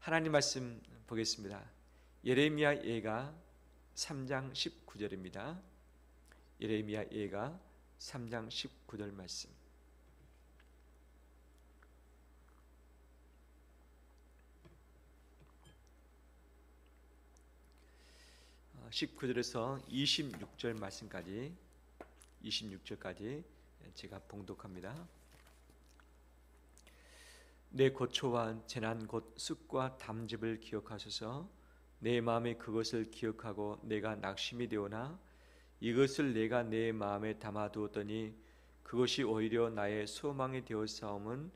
하나님 말씀 보겠습니다. 예레미야 예가 3장 19절입니다. 예레미야 예가 3장 19절 말씀. 19절에서 26절 말씀까지 26절까지 제가 봉독합니다. 내 고초와 재난 곧 습과 담즙을 기억하소서. 내 마음에 그것을 기억하고 내가 낙심이 되오나 이것을 내가 내 마음에 담아두었더니 그것이 오히려 나의 소망이 되었사옴은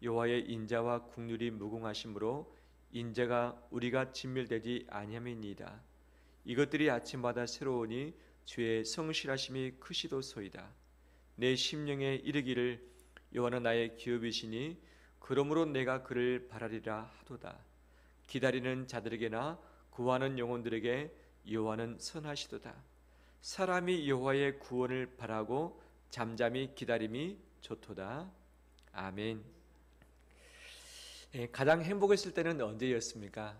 여호와의 인자와 국률이 무궁하심으로 인자가 우리가 진멸되지 아니함이니이다. 이것들이 아침마다 새로우니 주의 성실하심이 크시도소이다. 내 심령에 이르기를 여호와는 나의 기업이시니 그러므로 내가 그를 바라리라 하도다. 기다리는 자들에게나 구하는 영혼들에게 여호와는 선하시도다. 사람이 여호와의 구원을 바라고 잠잠히 기다림이 좋도다. 아멘. 가장 행복했을 때는 언제였습니까?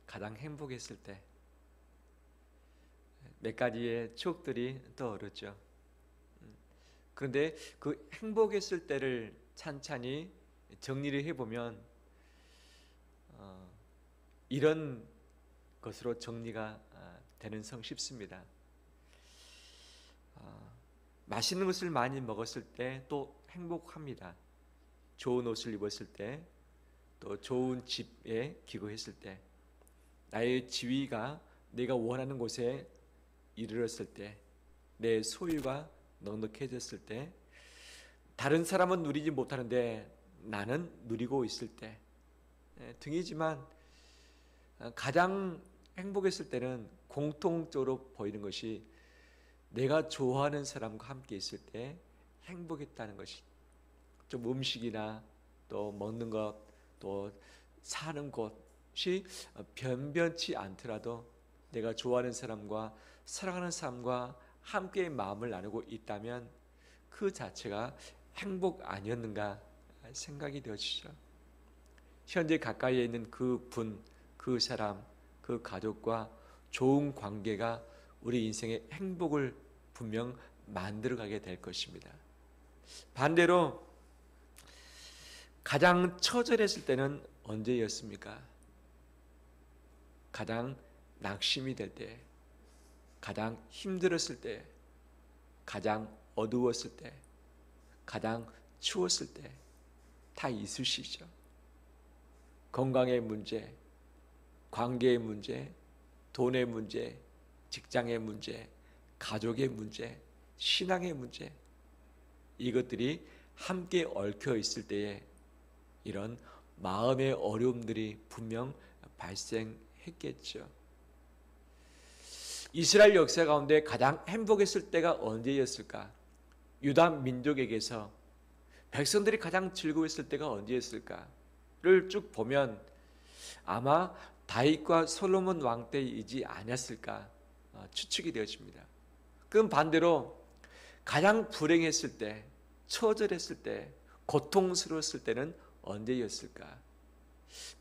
가장 행복했을 때 몇 가지의 추억들이 떠오르죠. 그런데 그 행복했을 때를 찬찬히 정리를 해보면 이런 것으로 정리가 되는 성 싶습니다. 맛있는 것을 많이 먹었을 때 또 행복합니다. 좋은 옷을 입었을 때, 또 좋은 집에 기거했을 때, 나의 지위가 내가 원하는 곳에 이르렀을 때, 내 소유가 넉넉해졌을 때, 다른 사람은 누리지 못하는데 나는 누리고 있을 때 등이지만 가장 행복했을 때는 공통적으로 보이는 것이 내가 좋아하는 사람과 함께 있을 때 행복했다는 것이, 좀 음식이나 또 먹는 것, 또 사는 곳이 변변치 않더라도 내가 좋아하는 사람과 사랑하는 사람과 함께 마음을 나누고 있다면 그 자체가 행복 아니었는가 생각이 되어지죠. 현재 가까이에 있는 그 분, 그 사람, 그 가족과 좋은 관계가 우리 인생의 행복을 분명 만들어가게 될 것입니다. 반대로 가장 처절했을 때는 언제였습니까? 가장 낙심이 될 때, 가장 힘들었을 때, 가장 어두웠을 때, 가장 추웠을 때 다 있으시죠. 건강의 문제, 관계의 문제, 돈의 문제, 직장의 문제, 가족의 문제, 신앙의 문제, 이것들이 함께 얽혀 있을 때에 이런 마음의 어려움들이 분명 발생했겠죠. 이스라엘 역사 가운데 가장 행복했을 때가 언제였을까? 유다 민족에게서 백성들이 가장 즐거웠을 때가 언제였을까를 쭉 보면 아마 다윗과 솔로몬 왕 때이지 않았을까 추측이 되어집니다. 그럼 반대로 가장 불행했을 때, 처절했을 때, 고통스러웠을 때는 언제였을까?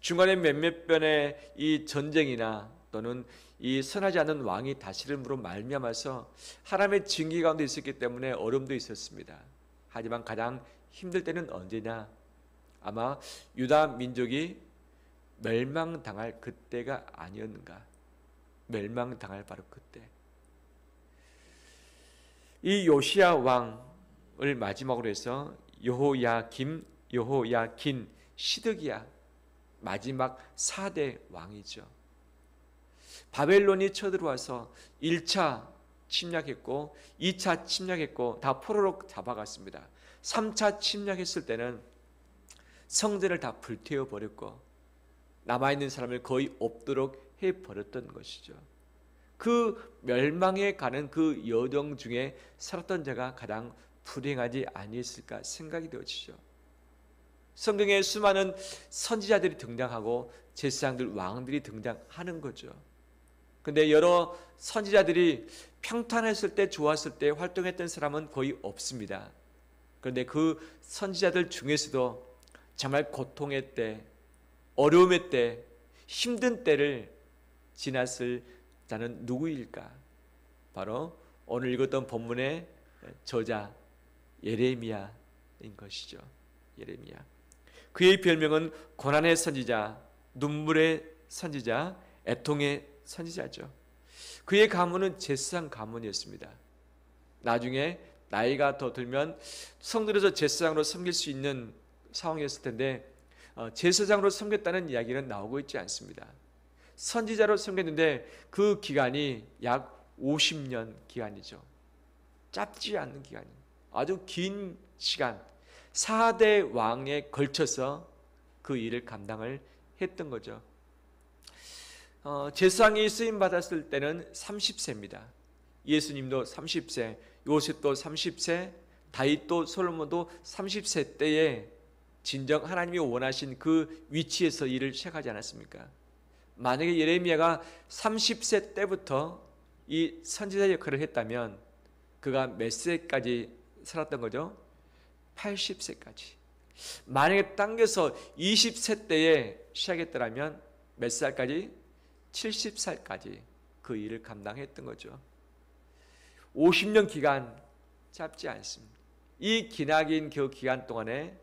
중간에 몇몇 번의 이 전쟁이나 또는 이 선하지 않은 왕이 다스림으로 말미암아서 하나님의 징계 가운데 있었기 때문에 어려움도 있었습니다. 하지만 가장 힘들 때는 언제냐? 아마 유다 민족이 멸망당할 그때가 아니었는가? 멸망당할 바로 그때. 이 요시야 왕을 마지막으로 해서 여호야김, 여호야긴, 시드기야, 마지막 4대 왕이죠. 바벨론이 쳐들어와서 1차 침략했고 2차 침략했고 다 포로로 잡아갔습니다. 3차 침략했을 때는 성전을 다 불태워버렸고 남아있는 사람을 거의 없도록 해버렸던 것이죠. 그 멸망에 가는 그 여정 중에 살았던 자가 가장 불행하지 아니었을까 생각이 되어지죠. 성경에 수많은 선지자들이 등장하고 제사장들, 왕들이 등장하는 거죠. 근데 여러 선지자들이 평탄했을 때, 좋았을 때 활동했던 사람은 거의 없습니다. 그런데 그 선지자들 중에서도 정말 고통의 때, 어려움의 때, 힘든 때를 지났을 자는 누구일까? 바로 오늘 읽었던 본문의 저자 예레미야인 것이죠. 예레미야. 그의 별명은 고난의 선지자, 눈물의 선지자, 애통의 선지자죠. 그의 가문은 제사장 가문이었습니다. 나중에 나이가 더 들면 성들에서 제사장으로 섬길 수 있는 상황이었을 텐데 제사장으로 섬겼다는 이야기는 나오고 있지 않습니다. 선지자로 섬겼는데 그 기간이 약 50년 기간이죠. 짧지 않은 기간이 아주 긴 시간 4대 왕에 걸쳐서 그 일을 감당을 했던 거죠. 제사장이 쓰임받았을 때는 30세입니다. 예수님도 30세, 요셉도 30세, 다윗도 솔로몬도 30세 때에 진정 하나님이 원하신 그 위치에서 일을 시작하지 않았습니까? 만약에 예레미야가 30세 때부터 이 선지자 역할을 했다면 그가 몇 세까지 살았던 거죠? 80세까지. 만약에 당겨서 20세 때에 시작했더라면 몇 살까지? 70살까지 그 일을 감당했던 거죠. 50년 기간 짧지 않습니다. 이 기나긴 그 기간 동안에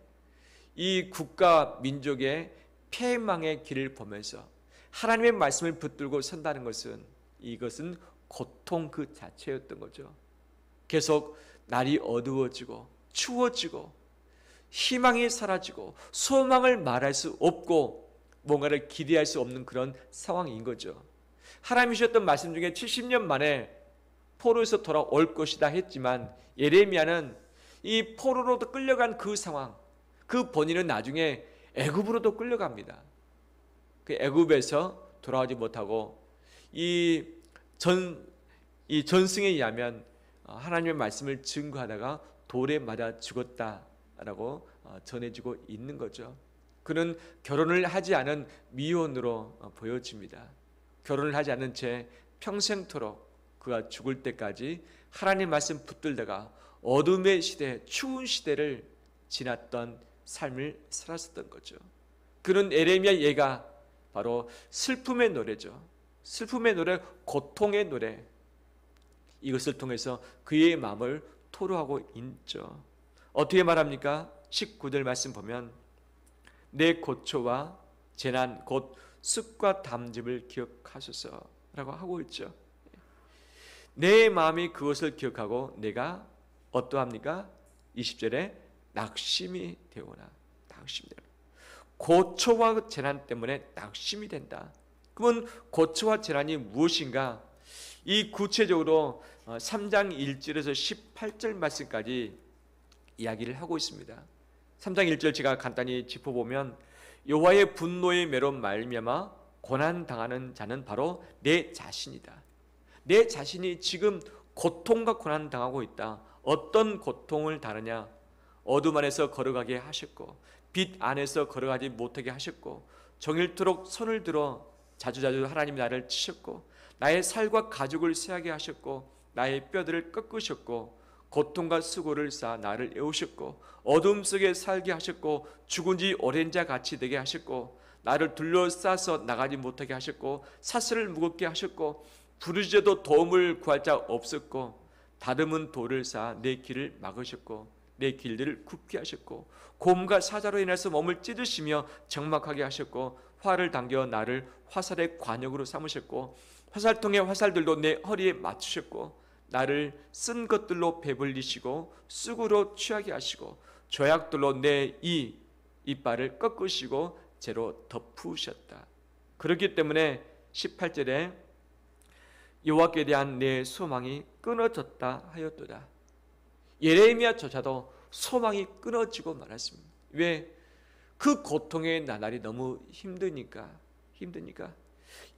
이 국가 민족의 패망의 길을 보면서 하나님의 말씀을 붙들고 선다는 것은 이것은 고통 그 자체였던 거죠. 계속 날이 어두워지고 추워지고 희망이 사라지고 소망을 말할 수 없고 뭔가를 기대할 수 없는 그런 상황인 거죠. 하나님이 주셨던 말씀 중에 70년 만에 포로에서 돌아올 것이다 했지만 예레미야는 이 포로로 끌려간 그 상황, 그 본인은 나중에 애굽으로도 끌려갑니다. 그 애굽에서 돌아오지 못하고 이 전승에 의하면 하나님의 말씀을 증거하다가 돌에 맞아 죽었다라고 전해지고 있는 거죠. 그는 결혼을 하지 않은 미혼으로 보여집니다. 결혼을 하지 않은 채 평생토록 그가 죽을 때까지 하나님 말씀 붙들다가 어둠의 시대, 추운 시대를 지났던 삶을 살았었던 거죠. 그는 예레미야 예가 바로 슬픔의 노래죠. 슬픔의 노래, 고통의 노래. 이것을 통해서 그의 마음을 토로하고 있죠. 어떻게 말합니까? 19절 말씀 보면 내 고초와 재난 곧 습과 담즙을 기억하소서라고 하고 있죠. 내 마음이 그것을 기억하고 내가 어떠합니까? 20절에 낙심이 되오나. 낙심이 되오나. 고초와 재난 때문에 낙심이 된다. 그러면 고초와 재난이 무엇인가? 이 구체적으로 3장 1절에서 18절 말씀까지 이야기를 하고 있습니다. 3장 1절 제가 간단히 짚어보면 여호와의 분노의 매로 말미암아 고난당하는 자는 바로 내 자신이다. 내 자신이 지금 고통과 고난당하고 있다. 어떤 고통을 다루냐? 어둠 안에서 걸어가게 하셨고 빛 안에서 걸어가지 못하게 하셨고 종일토록 손을 들어 자주자주 하나님이 나를 치셨고 나의 살과 가죽을 쇠하게 하셨고 나의 뼈들을 꺾으셨고 고통과 수고를 쌓아 나를 애우셨고 어둠 속에 살게 하셨고 죽은 지 오랜 자 같이 되게 하셨고 나를 둘러싸서 나가지 못하게 하셨고 사슬을 무겁게 하셨고 부르짖어도 도움을 구할 자 없었고 다듬은 돌을 쌓아 내 길을 막으셨고 내 길들을 굽게 하셨고 곰과 사자로 인해서 몸을 찢으시며 적막하게 하셨고 활을 당겨 나를 화살의 관역으로 삼으셨고 화살통의 화살들도 내 허리에 맞추셨고 나를 쓴 것들로 배불리시고 쑥으로 취하게 하시고 조약돌로 내 이빨을 꺾으시고 재로 덮으셨다. 그렇기 때문에 18절에 여호와께 대한 내 소망이 끊어졌다 하였도다. 예레미야 저자도 소망이 끊어지고 말았습니다. 왜? 그 고통의 나날이 너무 힘드니까.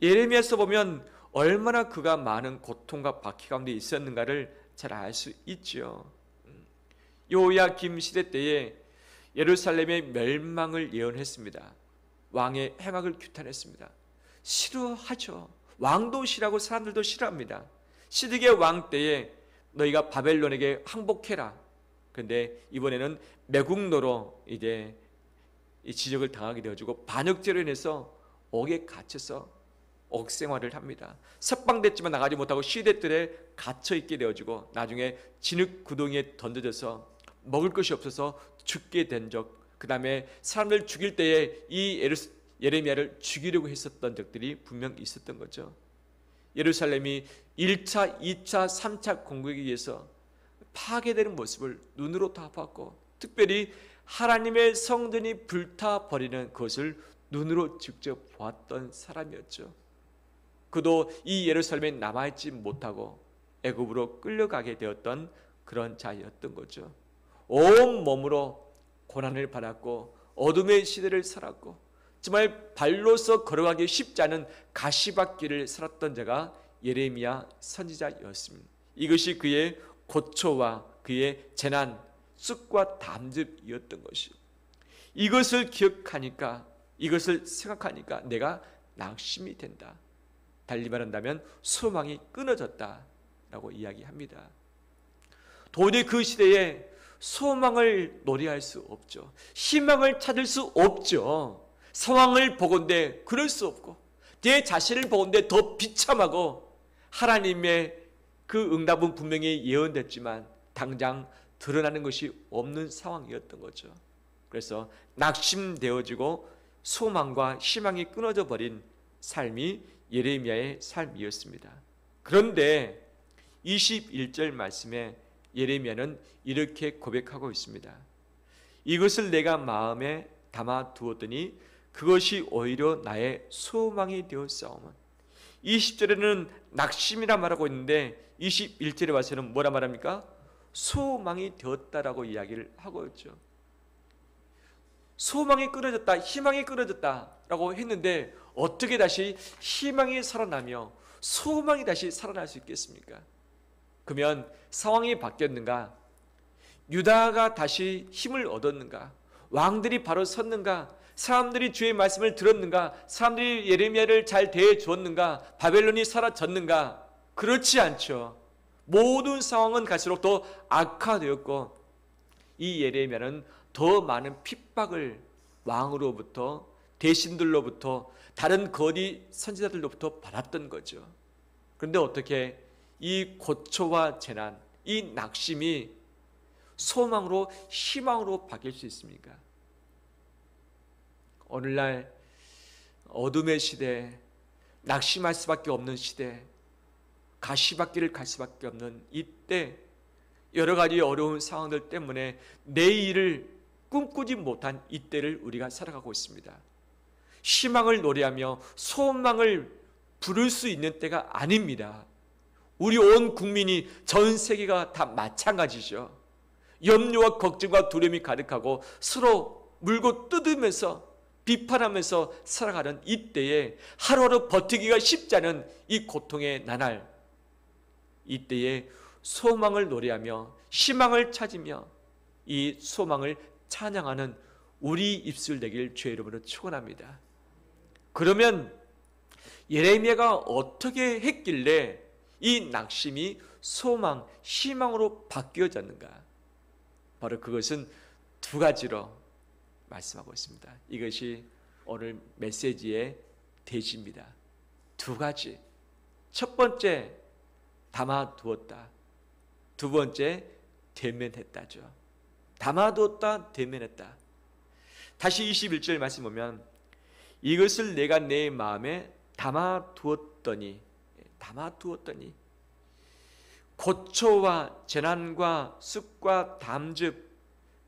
예레미야서 보면 얼마나 그가 많은 고통과 박해 가운데 있었는가를 잘 알 수 있죠. 요야김 시대 때에 예루살렘의 멸망을 예언했습니다. 왕의 해막을 규탄했습니다. 싫어하죠. 왕도 싫어하고 사람들도 싫어합니다. 시드기야 왕 때에 너희가 바벨론에게 항복해라. 그런데 이번에는 매국노로 이제 이 지적을 당하게 되어지고 반역죄로 인해서 옥에 갇혀서 옥 생활을 합니다. 석방됐지만 나가지 못하고 시대들에 갇혀 있게 되어지고 나중에 진흙 구덩이에 던져져서 먹을 것이 없어서 죽게 된 적, 그 다음에 사람들 죽일 때에 이 예레미야를 죽이려고 했었던 적들이 분명 있었던 거죠. 예루살렘이 1차, 2차, 3차 공격에 의해서 파괴되는 모습을 눈으로 다 봤고, 특별히 하나님의 성전이 불타버리는 것을 눈으로 직접 보았던 사람이었죠. 그도 이 예루살렘에 남아있지 못하고 애굽으로 끌려가게 되었던 그런 자였던 거죠. 온 몸으로 고난을 받았고 어둠의 시대를 살았고 정말 발로서 걸어가기 쉽지 않은 가시밭길을 살았던 자가 예레미야 선지자였습니다. 이것이 그의 고초와 그의 재난, 쑥과 담즙이었던 것이요. 이것을 기억하니까, 이것을 생각하니까 내가 낙심이 된다. 달리 말한다면 소망이 끊어졌다라고 이야기합니다. 도저히 그 시대에 소망을 노래할 수 없죠. 희망을 찾을 수 없죠. 상황을 보건대 그럴 수 없고 내 자신을 보건대 더 비참하고 하나님의 그 응답은 분명히 예언됐지만 당장 드러나는 것이 없는 상황이었던 거죠. 그래서 낙심되어지고 소망과 희망이 끊어져 버린 삶이 예레미야의 삶이었습니다. 그런데 21절 말씀에 예레미야는 이렇게 고백하고 있습니다. 이것을 내가 마음에 담아 두었더니 그것이 오히려 나의 소망이 되었사오면. 20절에는 낙심이라 말하고 있는데 21절에 와서는 뭐라 말합니까? 소망이 되었다라고 이야기를 하고 있죠. 소망이 끊어졌다, 희망이 끊어졌다라고 했는데 어떻게 다시 희망이 살아나며 소망이 다시 살아날 수 있겠습니까? 그러면 상황이 바뀌었는가? 유다가 다시 힘을 얻었는가? 왕들이 바로 섰는가? 사람들이 주의 말씀을 들었는가? 사람들이 예레미야를 잘 대해 주었는가? 바벨론이 사라졌는가? 그렇지 않죠. 모든 상황은 갈수록 더 악화되었고 이 예레미야는 더 많은 핍박을 왕으로부터, 대신들로부터, 다른 거리 선지자들로부터 받았던 거죠. 그런데 어떻게 이 고초와 재난, 이 낙심이 소망으로, 희망으로 바뀔 수 있습니까? 오늘날 어둠의 시대, 낙심할 수밖에 없는 시대, 가시밭길을 갈 수밖에 없는 이때 여러 가지 어려운 상황들 때문에 내일을 꿈꾸지 못한 이때를 우리가 살아가고 있습니다. 희망을 노래하며 소망을 부를 수 있는 때가 아닙니다. 우리 온 국민이, 전 세계가 다 마찬가지죠. 염려와 걱정과 두려움이 가득하고 서로 물고 뜯으면서 비판하면서 살아가는 이때에 하루하루 버티기가 쉽지 않은 이 고통의 나날, 이때에 소망을 노래하며 희망을 찾으며 이 소망을 찬양하는 우리 입술 되길 주의 이름으로 축원합니다. 그러면 예레미야가 어떻게 했길래 이 낙심이 소망, 희망으로 바뀌어졌는가? 바로 그것은 두 가지로 말씀하고 있습니다. 이것이 오늘 메시지의 대지입니다. 두 가지. 첫 번째, 담아두었다. 두 번째, 대면했다죠. 담아두었다, 대면했다. 다시 21절 말씀 보면 이것을 내가 내 마음에 담아두었더니 고초와 재난과 쑥과 담즙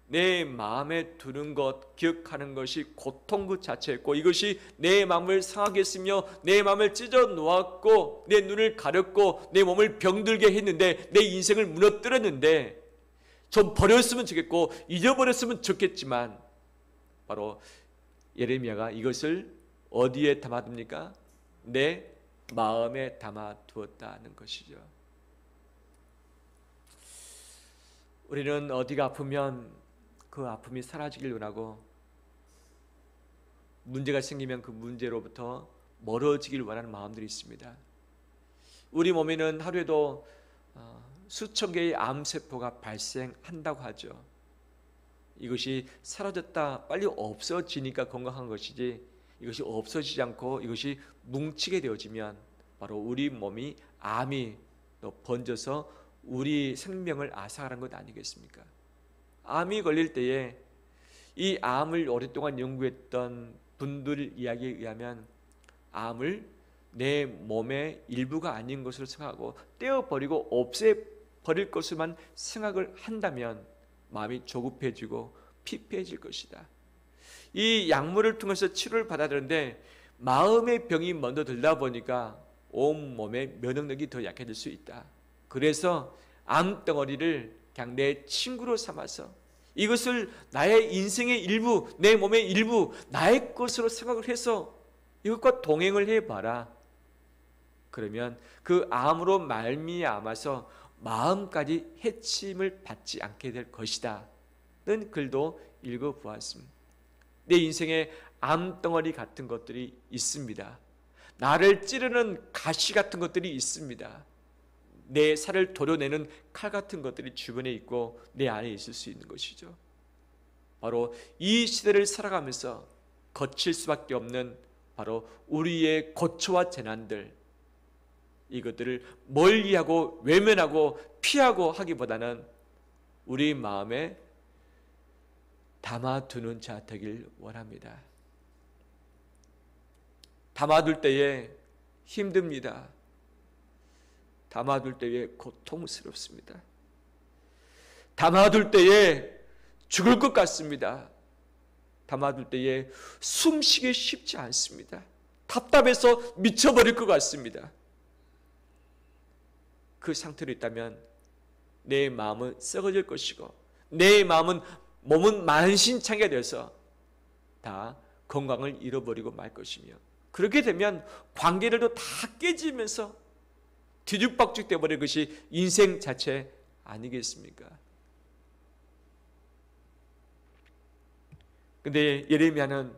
내 마음에 두는 것, 기억하는 것이 고통 그 자체였고 이것이 내 마음을 상하게 했으며 내 마음을 찢어 놓았고 내 눈을 가렸고 내 몸을 병들게 했는데 내 인생을 무너뜨렸는데 좀 버렸으면 좋겠고 잊어버렸으면 좋겠지만 바로 예레미야가 이것을 어디에 담아둡니까? 내 마음에 담아두었다는 것이죠. 우리는 어디가 아프면 그 아픔이 사라지길 원하고 문제가 생기면 그 문제로부터 멀어지길 원하는 마음들이 있습니다. 우리 몸에는 하루에도 수천 개의 암세포가 발생한다고 하죠. 이것이 사라졌다, 빨리 없어지니까 건강한 것이지, 이것이 없어지지 않고 이것이 뭉치게 되어지면 바로 우리 몸이 암이 또 번져서 우리 생명을 앗아가는 것 아니겠습니까? 암이 걸릴 때에 이 암을 오랫동안 연구했던 분들 이야기에 의하면 암을 내 몸의 일부가 아닌 것으로 생각하고 떼어버리고 없애버릴 것으로만 생각을 한다면 마음이 조급해지고 피폐해질 것이다. 이 약물을 통해서 치료를 받아야 되는데 마음의 병이 먼저 들다 보니까 온 몸의 면역력이 더 약해질 수 있다. 그래서 암덩어리를 그냥 내 친구로 삼아서 이것을 나의 인생의 일부, 내 몸의 일부, 나의 것으로 생각을 해서 이것과 동행을 해봐라. 그러면 그 암으로 말미암아서 마음까지 해침을 받지 않게 될 것이다 는 글도 읽어보았습니다. 내 인생에 암덩어리 같은 것들이 있습니다. 나를 찌르는 가시 같은 것들이 있습니다. 내 살을 도려내는 칼 같은 것들이 주변에 있고 내 안에 있을 수 있는 것이죠. 바로 이 시대를 살아가면서 거칠 수밖에 없는 바로 우리의 고초와 재난들, 이것들을 멀리하고 외면하고 피하고 하기보다는 우리 마음에 담아두는 자 되길 원합니다. 담아둘 때에 힘듭니다. 담아둘 때에 고통스럽습니다. 담아둘 때에 죽을 것 같습니다. 담아둘 때에 숨쉬기 쉽지 않습니다. 답답해서 미쳐버릴 것 같습니다. 그 상태로 있다면 내 마음은 썩어질 것이고 내 몸은 만신창이가 되어서 다 건강을 잃어버리고 말 것이며, 그렇게 되면 관계들도 다 깨지면서 뒤죽박죽 되어버릴 것이 인생 자체 아니겠습니까? 근데 예레미야는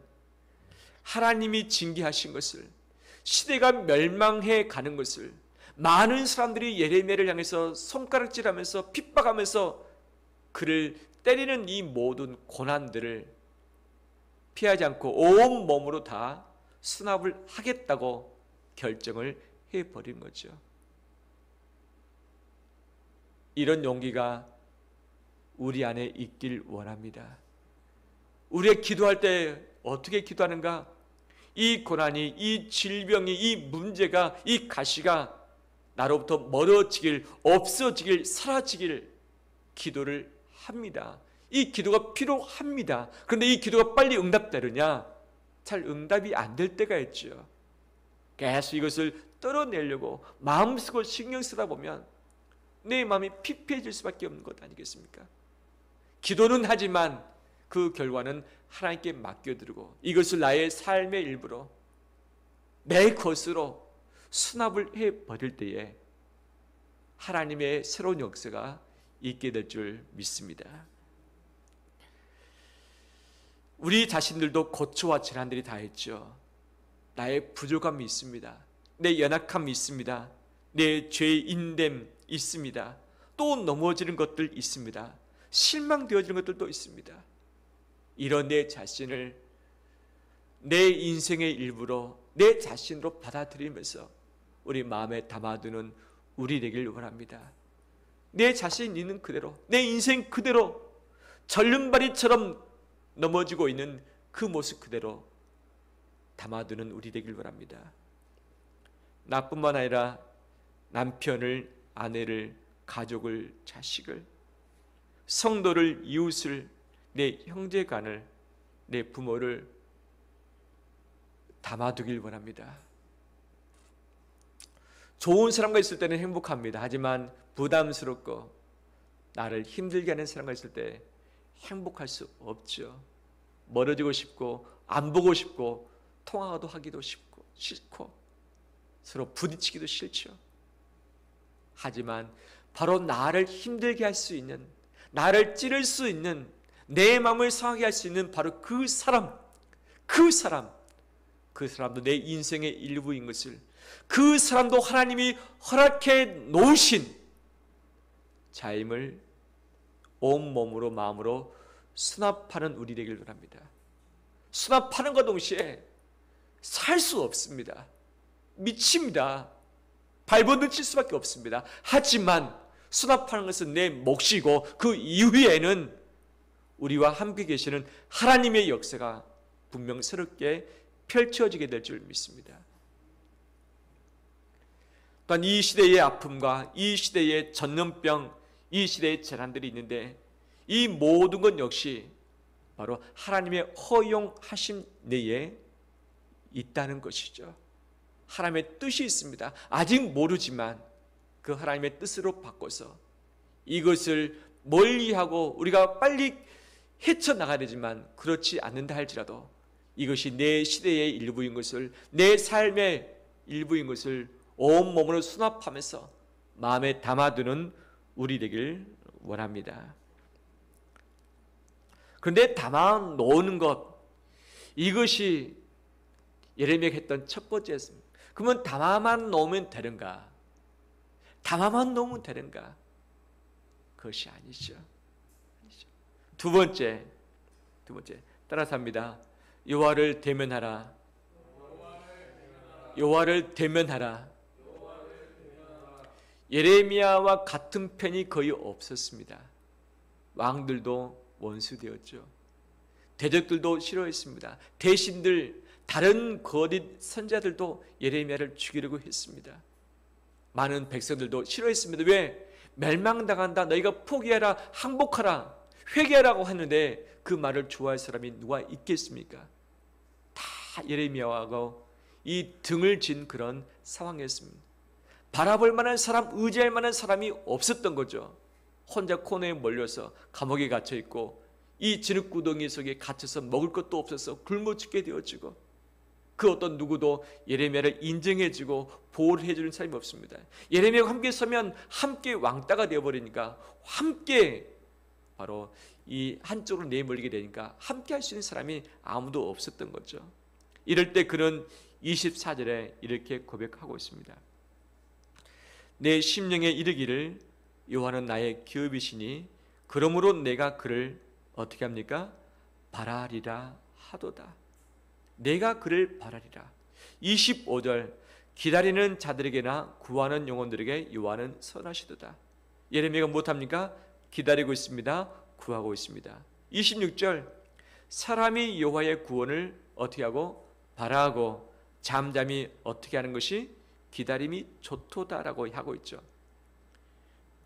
하나님이 징계하신 것을, 시대가 멸망해 가는 것을 많은 사람들이 예레미야를 향해서 손가락질하면서 핍박하면서 그를 때리는 이 모든 고난들을 피하지 않고 온 몸으로 다 수납을 하겠다고 결정을 해버린 거죠. 이런 용기가 우리 안에 있길 원합니다. 우리가 기도할 때 어떻게 기도하는가? 이 고난이, 이 질병이, 이 문제가, 이 가시가 나로부터 멀어지길, 없어지길, 사라지길 기도를 합니다. 이 기도가 필요합니다. 그런데 이 기도가 빨리 응답되느냐? 잘 응답이 안 될 때가 있죠. 계속 이것을 떨어내려고 마음쓰고 신경 쓰다 보면 내 마음이 피폐해질 수밖에 없는 것 아니겠습니까? 기도는 하지만 그 결과는 하나님께 맡겨드리고 이것을 나의 삶의 일부로 내 것으로 수납을 해버릴 때에 하나님의 새로운 역사가 있게 될 줄 믿습니다. 우리 자신들도 고초와 재난들이 다 있죠. 나의 부족함이 있습니다. 내 연약함이 있습니다. 내 죄의 인됨 있습니다. 또 넘어지는 것들 있습니다. 실망되어지는 것들도 있습니다. 이런 내 자신을 내 인생의 일부로 내 자신으로 받아들이면서 우리 마음에 담아두는 우리 되길 원합니다. 내 자신 있는 그대로, 내 인생 그대로 절름발이처럼 넘어지고 있는 그 모습 그대로 담아두는 우리 되길 원합니다. 나뿐만 아니라 남편을, 아내를, 가족을, 자식을, 성도를, 이웃을, 내 형제간을, 내 부모를 담아두길 원합니다. 좋은 사람과 있을 때는 행복합니다. 하지만 부담스럽고 나를 힘들게 하는 사람과 있을 때 행복할 수 없죠. 멀어지고 싶고 안 보고 싶고 통화도 하기도 싫고 서로 부딪히기도 싫죠. 하지만 바로 나를 힘들게 할 수 있는, 나를 찌를 수 있는, 내 마음을 상하게 할 수 있는 바로 그 사람도 내 인생의 일부인 것을, 그 사람도 하나님이 허락해 놓으신 자임을 온 몸으로 마음으로 수납하는 우리 되길 바랍니다. 수납하는 것 동시에 살 수 없습니다. 미칩니다. 발버둥 칠 수밖에 없습니다. 하지만 수납하는 것은 내 몫이고 그 이후에는 우리와 함께 계시는 하나님의 역사가 분명 새롭게 펼쳐지게 될 줄 믿습니다. 또한 이 시대의 아픔과 이 시대의 전염병, 이 시대의 재난들이 있는데 이 모든 것 역시 바로 하나님의 허용하신 내에 있다는 것이죠. 하나님의 뜻이 있습니다. 아직 모르지만 그 하나님의 뜻으로 바꿔서 이것을 멀리하고 우리가 빨리 헤쳐나가야 되지만 그렇지 않는다 할지라도 이것이 내 시대의 일부인 것을, 내 삶의 일부인 것을 온몸으로 수납하면서 마음에 담아두는 우리 되길 원합니다. 그런데 담아놓는 것, 이것이 예레미야가 했던 첫 번째였습니다. 그러면 담아만 놓으면 되는가? 담아만 놓으면 되는가? 그것이 아니죠. 두 번째 따라서 합니다. 여호와를 대면하라. 여호와를 대면하라. 예레미야와 같은 편이 거의 없었습니다. 왕들도 원수되었죠. 대적들도 싫어했습니다. 대신들, 다른 거짓 선자들도 예레미야를 죽이려고 했습니다. 많은 백성들도 싫어했습니다. 왜? 멸망당한다, 너희가 포기하라, 항복하라, 회개하라고 하는데 그 말을 좋아할 사람이 누가 있겠습니까? 다 예레미야하고 이 등을 진 그런 상황이었습니다. 바라볼 만한 사람, 의지할 만한 사람이 없었던 거죠. 혼자 코너에 몰려서 감옥에 갇혀 있고 이 진흙구덩이 속에 갇혀서 먹을 것도 없어서 굶어 죽게 되어지고 그 어떤 누구도 예레미야를 인정해주고 보호를 해주는 사람이 없습니다. 예레미야와 함께 서면 함께 왕따가 되어버리니까 함께 바로 이 한쪽으로 내몰리게 되니까 함께 할 수 있는 사람이 아무도 없었던 거죠. 이럴 때 그는 24절에 이렇게 고백하고 있습니다. 내 심령에 이르기를 여호와는 나의 기업이시니 그러므로 내가 그를 어떻게 합니까? 바라리라 하도다. 내가 그를 바라리라. 25절 기다리는 자들에게나 구하는 영혼들에게 여호와는 선하시도다. 예레미야가 무엇합니까? 기다리고 있습니다. 구하고 있습니다. 26절 사람이 여호와의 구원을 어떻게 하고? 바라하고 잠잠히 어떻게 하는 것이? 기다림이 좋도다라고 하고 있죠.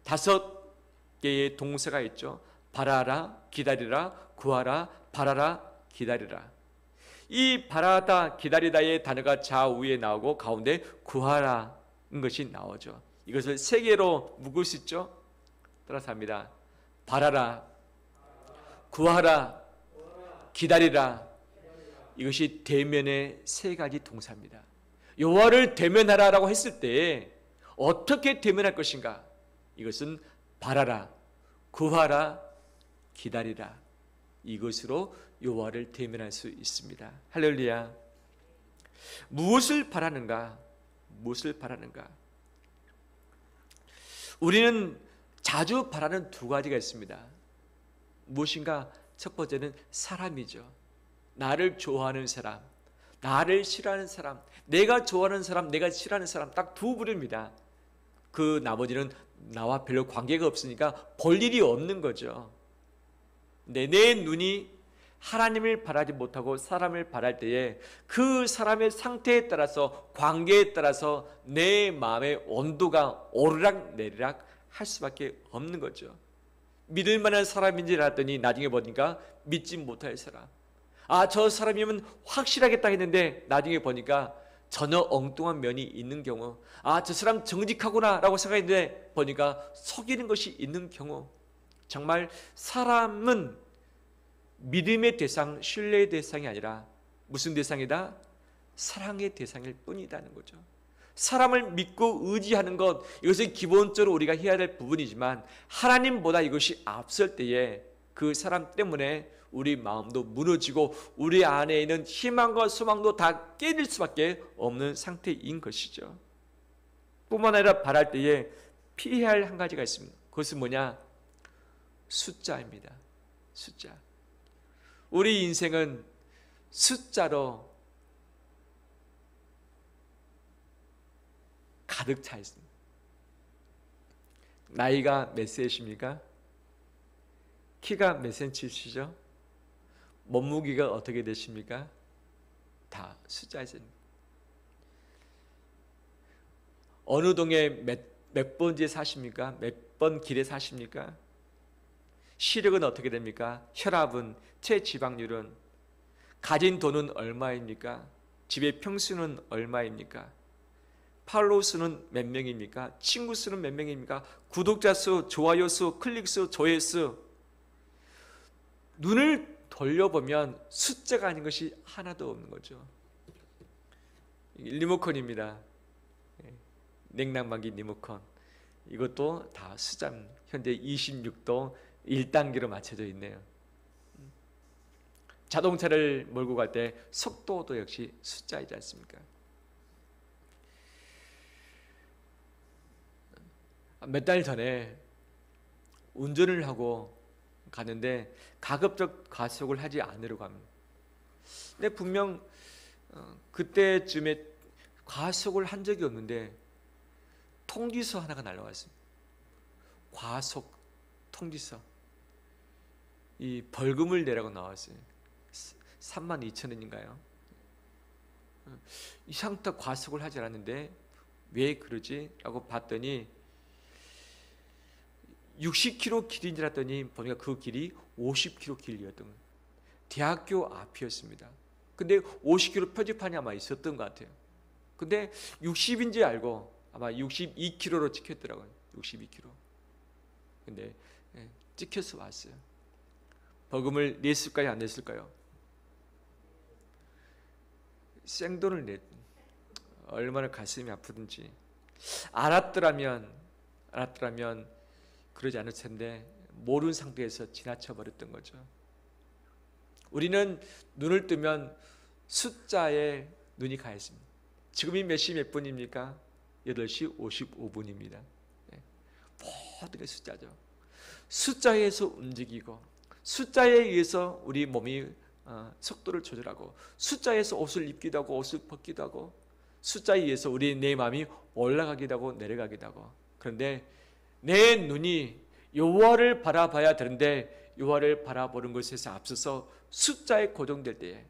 5개의 동사가 있죠. 바라라, 기다리라, 구하라, 바라라, 기다리라. 이 바라다, 기다리다의 단어가 좌우에 나오고 가운데 구하라는 것이 나오죠. 이것을 3개로 묶을 수 있죠. 따라서 합니다. 바라라, 구하라, 기다리라. 이것이 대면의 3가지 동사입니다. 여호와를 대면하라라고 했을 때 어떻게 대면할 것인가? 이것은 바라라, 구하라, 기다리라. 이것으로 여호와를 대면할 수 있습니다. 할렐루야. 무엇을 바라는가? 무엇을 바라는가? 우리는 자주 바라는 2가지가 있습니다. 무엇인가? 첫 번째는 사람이죠. 나를 좋아하는 사람, 나를 싫어하는 사람, 내가 좋아하는 사람, 내가 싫어하는 사람, 딱 2 부류입니다. 그 나머지는 나와 별로 관계가 없으니까 볼 일이 없는 거죠. 내 눈이 하나님을 바라지 못하고 사람을 바랄 때에 그 사람의 상태에 따라서, 관계에 따라서 내 마음의 온도가 오르락 내리락 할 수밖에 없는 거죠. 믿을 만한 사람인지 알았더니 나중에 보니까 믿지 못할 사람. 저 사람이면 확실하겠다 했는데 나중에 보니까 전혀 엉뚱한 면이 있는 경우, 저 사람 정직하구나 라고 생각했는데 보니까 속이는 것이 있는 경우, 정말 사람은 믿음의 대상, 신뢰의 대상이 아니라 무슨 대상이다? 사랑의 대상일 뿐이라는 거죠. 사람을 믿고 의지하는 것, 이것은 기본적으로 우리가 해야 될 부분이지만 하나님보다 이것이 앞설 때에 그 사람 때문에 우리 마음도 무너지고 우리 안에 있는 희망과 소망도 다 깨질 수밖에 없는 상태인 것이죠. 뿐만 아니라 바랄 때에 피해야 할 한 가지가 있습니다. 그것은 뭐냐? 숫자입니다. 숫자. 우리 인생은 숫자로 가득 차 있습니다. 나이가 몇 세이십니까? 키가 몇 센치시죠? 몸무게가 어떻게 되십니까? 다 숫자에서. 어느 동에 몇 번지에 사십니까? 몇 번 길에 사십니까? 시력은 어떻게 됩니까? 혈압은, 체지방률은, 가진 돈은 얼마입니까? 집의 평수는 얼마입니까? 팔로우 수는 몇 명입니까? 친구 수는 몇 명입니까? 구독자 수, 좋아요 수, 클릭 수, 조회수. 눈을 돌려보면 숫자가 아닌 것이 하나도 없는 거죠. 리모컨입니다. 냉난방기 리모컨. 이것도 다 숫자. 현재 26도 1단계로 맞춰져 있네요. 자동차를 몰고 갈 때 속도도 역시 숫자이지 않습니까? 몇 달 전에 운전을 하고 가는데 가급적 과속을 하지 않으려고 합니다. 근데 분명 그때쯤에 과속을 한 적이 없는데 통지서 하나가 날라왔습니다. 과속 통지서. 이 벌금을 내라고 나왔어요. 32,000원인가요? 이상부터 과속을 하지 않았는데 왜 그러지? 라고 봤더니 60km 길인 줄 알았더니 보니까 그 길이 50km 길이었던 거예요. 대학교 앞이었습니다. 근데 50km 표지판이 아마 있었던 것 같아요. 근데 60인지 알고 아마 62km로 찍혔더라고요. 62km. 근데 찍혀서 왔어요. 벌금을 냈을까요? 안 냈을까요? 생돈을 냈. 얼마나 가슴이 아프든지. 알았더라면 그러지 않을 텐데 모르는 상태에서 지나쳐 버렸던 거죠. 우리는 눈을 뜨면 숫자에 눈이 가 있습니다. 지금이 몇 시 몇 분입니까? 8시 55분입니다. 모든 게 숫자죠. 숫자에서 움직이고 숫자에 의해서 우리 몸이 속도를 조절하고 숫자에서 옷을 입기도 하고 옷을 벗기도 하고 숫자에 의해서 내 마음이 올라가기도 하고 내려가기도 하고. 그런데 내 눈이 여호와를 바라봐야 되는데 여호와를 바라보는 것에서 앞서서 숫자에 고정될 때에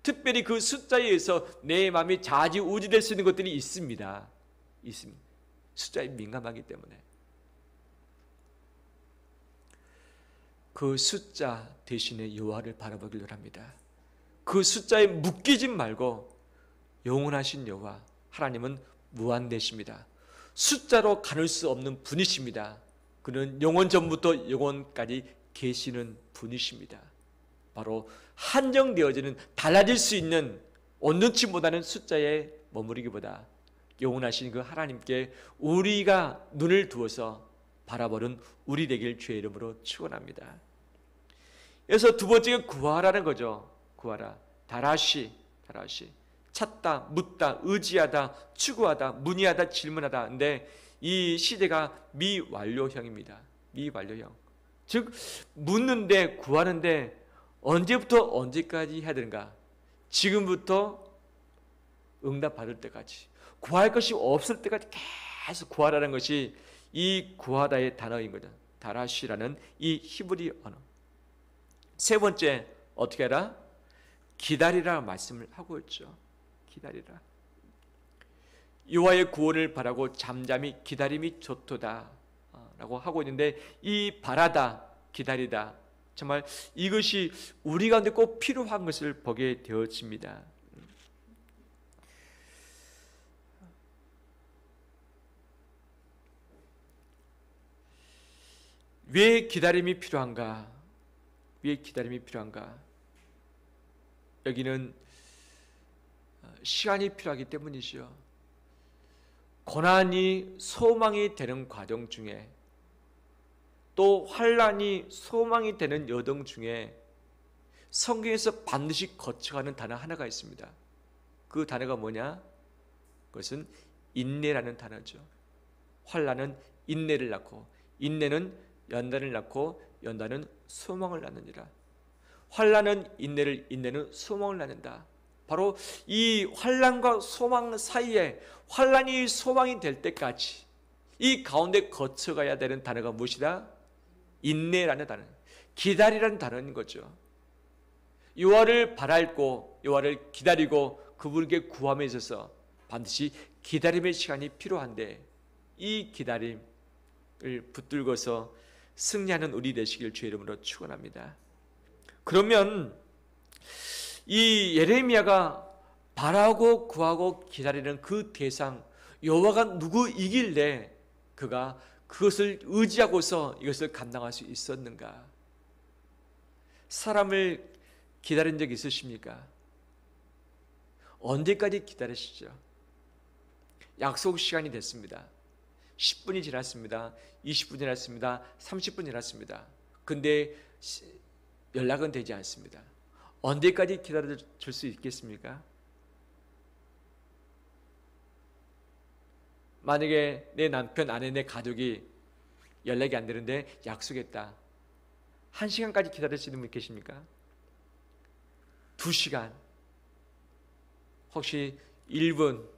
특별히 그 숫자에 의해서 내 마음이 좌지우지될 수 있는 것들이 있습니다. 숫자에 민감하기 때문에 그 숫자 대신에 여호와를 바라보기를 합니다. 그 숫자에 묶이지 말고 영원하신 여호와 하나님은 무한대십니다. 숫자로 가눌 수 없는 분이십니다. 그는 영원 전부터 영원까지 계시는 분이십니다. 바로 한정되어지는 달라질 수 있는 온전치보다는 숫자에 머무르기보다 영원하신 그 하나님께 우리가 눈을 두어서 바라보는 우리 되길 주의 이름으로 축원합니다. 그래서 두 번째가 구하라는 거죠. 구하라. 다라시. 찾다, 묻다, 의지하다, 추구하다, 문의하다, 질문하다. 근데 이 시대가 미완료형입니다. 미완료형. 즉 묻는데 구하는데 언제부터 언제까지 해야 되는가? 지금부터 응답 받을 때까지, 구할 것이 없을 때까지 계속 구하라는 것이 이 구하다의 단어인 거죠. 다라시라는 이 히브리 언어. 세 번째 어떻게 하라? 기다리라 말씀을 하고 있죠. 기다리라. 여호와의 구원을 바라고 잠잠히 기다림이 좋도다 라고 하고 있는데 이 바라다, 기다리다 정말 이것이 우리 가운데 꼭 필요한 것을 보게 되어집니다. 왜 기다림이 필요한가? 왜 기다림이 필요한가? 여기는 시간이 필요하기 때문이죠. 고난이 소망이 되는 과정 중에 또 환난이 소망이 되는 여정 중에 성경에서 반드시 거쳐가는 단어 하나가 있습니다. 그 단어가 뭐냐? 그것은 인내라는 단어죠. 환난은 인내를 낳고 인내는 연단을 낳고 연단은 소망을 낳느니라. 환난은 인내를, 인내는 소망을 낳는다. 바로 이 환난과 소망 사이에 환난이 소망이 될 때까지 이 가운데 거쳐가야 되는 단어가 무엇이다? 인내라는 단어, 기다리라는 단어인 거죠. 여호와를 바랄고 여호와를 기다리고 그분께 구함에 있어서 반드시 기다림의 시간이 필요한데 이 기다림을 붙들고서 승리하는 우리 되시길 주의 이름으로 축원합니다. 그러면 이 예레미야가 바라고 구하고 기다리는 그 대상, 여호와가 누구이길래 그가 그것을 의지하고서 이것을 감당할 수 있었는가? 사람을 기다린 적 있으십니까? 언제까지 기다리시죠? 약속 시간이 됐습니다. 10분이 지났습니다. 20분이 지났습니다. 30분이 지났습니다. 근데 연락은 되지 않습니다. 언제까지 기다려줄 수 있겠습니까? 만약에 내 남편, 아내, 내 가족이 연락이 안 되는데 약속했다. 1시간까지 기다리시는 분 계십니까? 2시간, 혹시 1분.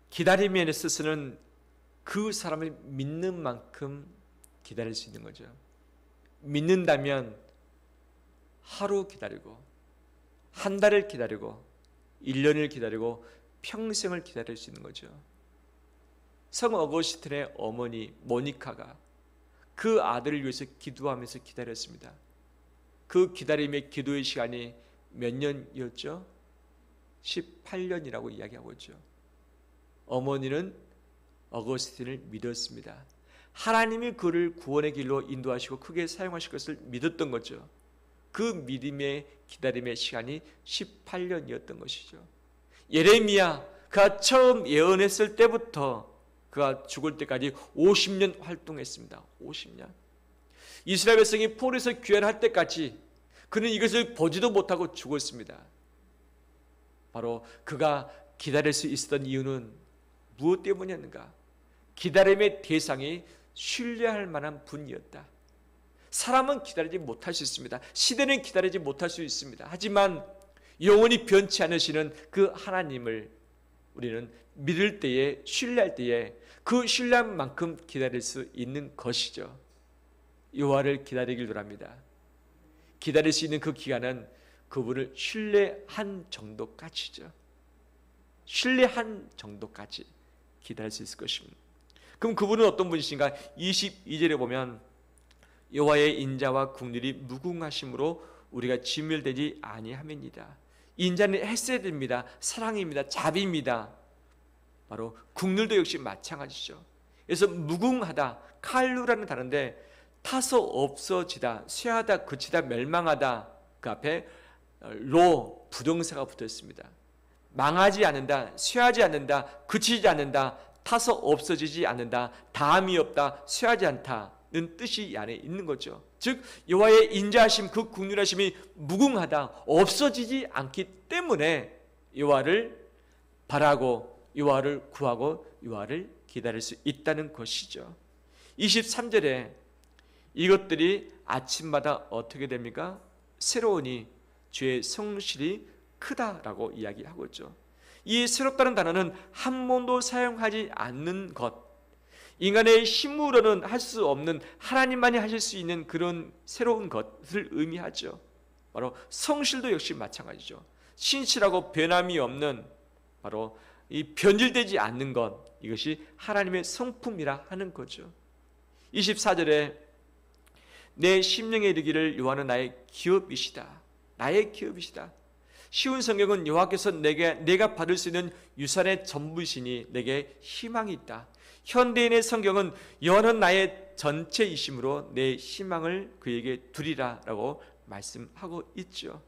기다림의 스스는 그 사람을 믿는 만큼 기다릴 수 있는 거죠. 믿는다면 하루 기다리고, 한 달을 기다리고, 1년을 기다리고, 평생을 기다릴 수 있는 거죠. 성 어거스틴의 어머니 모니카가 그 아들을 위해서 기도하면서 기다렸습니다. 그 기다림의 기도의 시간이 몇 년이었죠? 18년이라고 이야기하고 있죠. 어머니는 어거스틴을 믿었습니다. 하나님이 그를 구원의 길로 인도하시고 크게 사용하실 것을 믿었던 거죠. 그 믿음의 기다림의 시간이 18년이었던 것이죠. 예레미야, 그가 처음 예언했을 때부터 그가 죽을 때까지 50년 활동했습니다. 50년. 이스라엘 백성이 포로에서 귀환할 때까지 그는 이것을 보지도 못하고 죽었습니다. 바로 그가 기다릴 수 있었던 이유는 무엇 때문이었는가? 기다림의 대상이 신뢰할 만한 분이었다. 사람은 기다리지 못할 수 있습니다. 시대는 기다리지 못할 수 있습니다. 하지만 영원히 변치 않으시는 그 하나님을 우리는 믿을 때에, 신뢰할 때에 그 신뢰한 만큼 기다릴 수 있는 것이죠. 여호와를 기다리길 바랍니다. 기다릴 수 있는 그 기간은 그분을 신뢰한 정도까지죠. 신뢰한 정도까지 기다릴 수 있을 것입니다. 그럼 그분은 어떤 분이신가? 22절에 보면 여호와의 인자와 국률이 무궁하심으로 우리가 진멸되지 아니함이니이다. 인자는 헤세드입니다. 사랑입니다. 자비입니다. 바로 국률도 역시 마찬가지죠. 그래서 무궁하다, 칼루라는 단어인데 타서 없어지다, 쇠하다, 그치다, 멸망하다, 그 앞에 로 부동사가 붙어 있습니다. 망하지 않는다, 쇠하지 않는다, 그치지 않는다, 타서 없어지지 않는다, 다함이 없다, 쇠하지 않다는 뜻이 이 안에 있는 거죠. 즉 여호와의 인자하심, 그 국률하심이 무궁하다, 없어지지 않기 때문에 여호와를 바라고 여호와를 구하고 여호와를 기다릴 수 있다는 것이죠. 23절에 이것들이 아침마다 어떻게 됩니까? 새로우니 주의 성실이 크다라고 이야기하고 있죠. 이 새롭다는 단어는 한 번도 사용하지 않는 것, 인간의 힘으로는 할 수 없는 하나님만이 하실 수 있는 그런 새로운 것을 의미하죠. 바로 성실도 역시 마찬가지죠. 신실하고 변함이 없는, 바로 이 변질되지 않는 것, 이것이 하나님의 성품이라 하는 거죠. 24절에 내 심령에 이르기를 여호와는 나의 기업이시다. 나의 기업이시다. 쉬운 성경은 여호와께서 내가 받을 수 있는 유산의 전부이시니 내게 희망이 있다. 현대인의 성경은 여호와는 나의 전체이심으로 내 희망을 그에게 두리라 라고 말씀하고 있죠.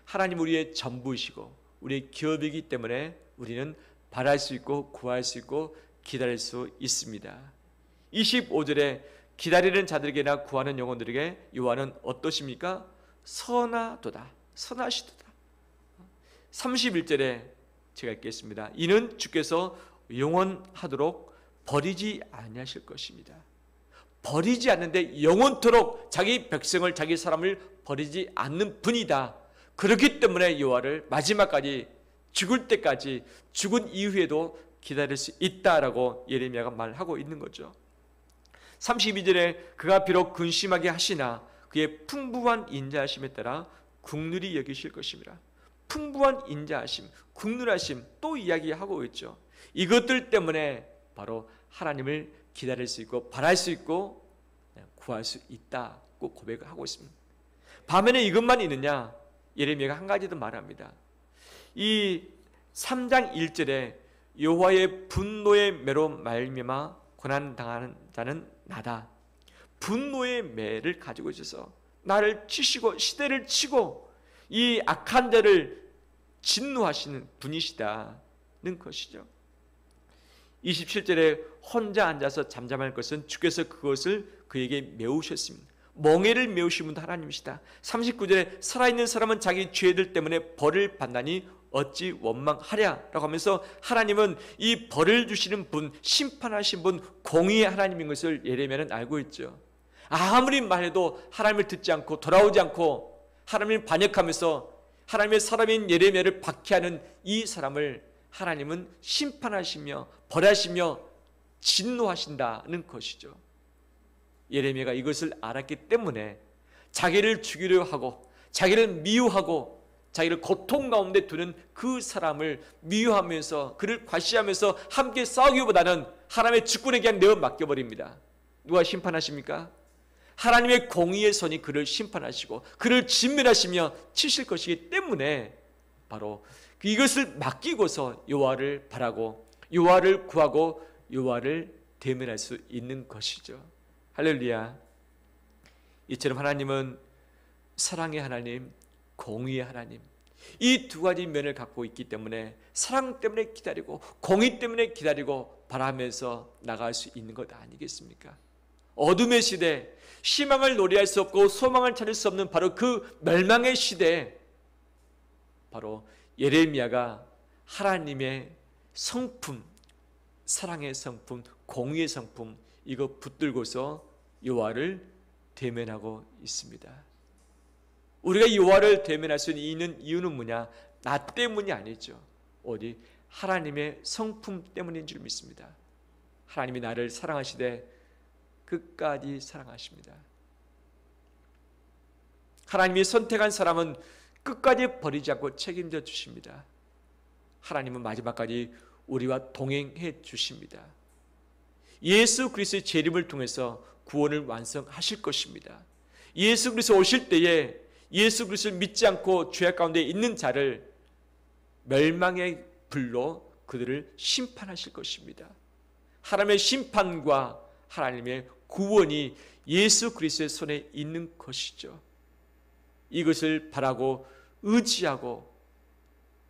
하나님 우리의 전부이시고 우리의 기업이기 때문에 우리는 바랄 수 있고 구할 수 있고 기다릴 수 있습니다. 25절에 기다리는 자들에게나 구하는 영혼들에게 여호와는 어떠십니까? 선하도다. 선하시도다. 31절에 제가 읽겠습니다. 이는 주께서 영원하도록 버리지 아니하실 것입니다. 버리지 않는데 영원토록 자기 백성을, 자기 사람을 버리지 않는 분이다. 그렇기 때문에 여호와를 마지막까지, 죽을 때까지, 죽은 이후에도 기다릴 수 있다라고 예레미야가 말하고 있는 거죠. 32절에 그가 비록 근심하게 하시나 그의 풍부한 인자하심에 따라 긍휼히 여기실 것입니다. 풍부한 인자하심, 긍휼하심 또 이야기하고 있죠. 이것들 때문에 바로 하나님을 기다릴 수 있고 바랄 수 있고 구할 수 있다고 고백을 하고 있습니다. 반면에 이것만 있느냐? 예레미야가 한 가지 더 말합니다. 이 3장 1절에 여호와의 분노의 매로 말미암아 고난당하는 자는 나다. 분노의 매를 가지고 있어서 나를 치시고 시대를 치고 이 악한 자를 진노하시는 분이시다는 것이죠. 27절에 혼자 앉아서 잠잠할 것은 주께서 그것을 그에게 메우셨습니다. 멍에를 메우신 분도 하나님이시다. 39절에 살아있는 사람은 자기 죄들 때문에 벌을 받나니 어찌 원망하랴 라고 하면서 하나님은 이 벌을 주시는 분, 심판하신 분, 공의의 하나님인 것을 예레미야는 알고 있죠. 아무리 말해도 하나님을 듣지 않고 돌아오지 않고 하나님을 반역하면서 하나님의 사람인 예레미야를 박해하는 이 사람을 하나님은 심판하시며 벌하시며 진노하신다는 것이죠. 예레미야가 이것을 알았기 때문에 자기를 죽이려 하고 자기를 미워하고 자기를 고통 가운데 두는 그 사람을 미워하면서 그를 과시하면서 함께 싸우기보다는 하나님의 주권에게 내어 맡겨버립니다. 누가 심판하십니까? 하나님의 공의의 손이 그를 심판하시고 그를 진멸하시며 치실 것이기 때문에 바로 이것을 맡기고서 여호와를 바라고 여호와를 구하고 여호와를 대면할 수 있는 것이죠. 할렐루야. 이처럼 하나님은 사랑의 하나님, 공의의 하나님, 이 두 가지 면을 갖고 있기 때문에 사랑 때문에 기다리고 공의 때문에 기다리고 바라면서 나갈 수 있는 것 아니겠습니까? 어둠의 시대, 희망을 노래할 수 없고 소망을 찾을 수 없는 바로 그 멸망의 시대에 바로 예레미야가 하나님의 성품, 사랑의 성품, 공의의 성품 이거 붙들고서 여호와를 대면하고 있습니다. 우리가 여호와를 대면할 수 있는 이유는 뭐냐? 나 때문이 아니죠. 어디? 하나님의 성품 때문인 줄 믿습니다. 하나님이 나를 사랑하시되 끝까지 사랑하십니다. 하나님이 선택한 사람은 끝까지 버리지 않고 책임져 주십니다. 하나님은 마지막까지 우리와 동행해 주십니다. 예수 그리스도의 재림을 통해서 구원을 완성하실 것입니다. 예수 그리스도 오실 때에 예수 그리스도를 믿지 않고 죄악 가운데 있는 자를 멸망의 불로 그들을 심판하실 것입니다. 하나님의 심판과 하나님의 구원이 예수 그리스도의 손에 있는 것이죠. 이것을 바라고 의지하고